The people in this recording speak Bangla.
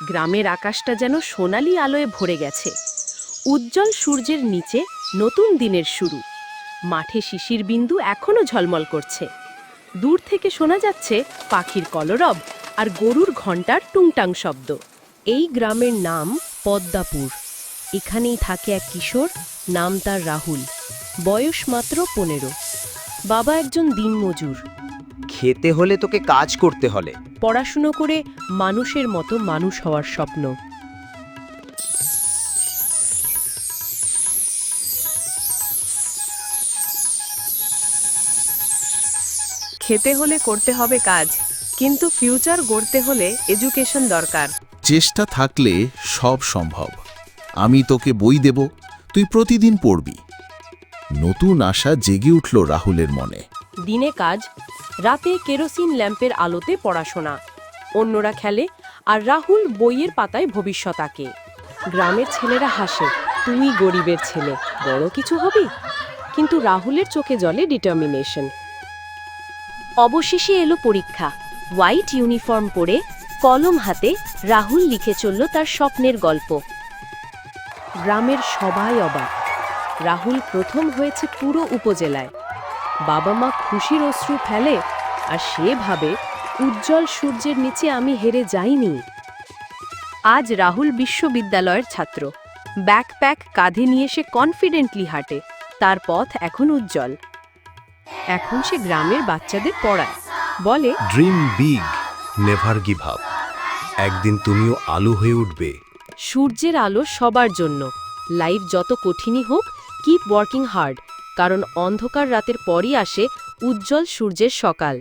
গ্রামের আকাশটা যেন সোনালি আলোয় ভরে গেছে। উজ্জ্বল সূর্যের নিচে নতুন দিনের শুরু। মাঠে শিশির বিন্দু এখনো ঝলমল করছে। দূর থেকে শোনা যাচ্ছে পাখির কলরব আর গরুর ঘণ্টার টুংটাং শব্দ। এই গ্রামের নাম পদ্মাপুর। এখানেই থাকে এক কিশোর, নাম তার রাহুল। বয়স মাত্র 15। বাবা একজন দিনমজুর। খেতে হলে তোকে কাজ করতে হলে। পড়াশুনো করে মানুষের মতো মানুষ হওয়ার স্বপ্ন। খেতে হলে করতে হবে কাজ, কিন্তু ফিউচার গড়তে হলে এডুকেশন দরকার। চেষ্টা থাকলে সব সম্ভব। আমি তোকে বই দেব, তুই প্রতিদিন পড়বি। নতুন আশা জেগে উঠল রাহুলের মনে। দিনে কাজ, রাতে কেরোসিন ল্যাম্পের আলোতে পড়াশোনা। অন্যরা খেলে আর রাহুল বইয়ের পাতায় ভবিষ্যৎ আঁকে। গ্রামের ছেলেরা হাসে, তুই গরিবের ছেলে, বড় কিছু হবি। কিন্তু রাহুলের চোখে জ্বলে ডিটারমিনেশন। অবশেষে এলো পরীক্ষা। হোয়াইট ইউনিফর্ম পরে কলম হাতে রাহুল লিখে চলল তার স্বপ্নের গল্প। গ্রামের সবাই অবাক। রাহুল প্রথম হয়েছে পুরো উপজেলায়। বাবা মা খুশির অশ্রু ফেলে, আর সে ভাবে উজ্জ্বল সূর্যের নিচে আমি হেরে যাইনি। আজ রাহুল বিশ্ববিদ্যালয়ের ছাত্র। ব্যাকপ্যাক কাঁধে নিয়ে সে কনফিডেন্টলি হাঁটে। তার পথ এখন উজ্জ্বল। এখন সে গ্রামের বাচ্চাদের পড়ায়, বলে, dream big, never give up. একদিন তুমিও আলো হয়ে উঠবে। সূর্যের আলো সবার জন্য। লাইফ যত কঠিনই হোক, কিপ ওয়ার্কিং হার্ড, কারণ অন্ধকার রাতের পরই আসে উজ্জ্বল সূর্যের সকাল।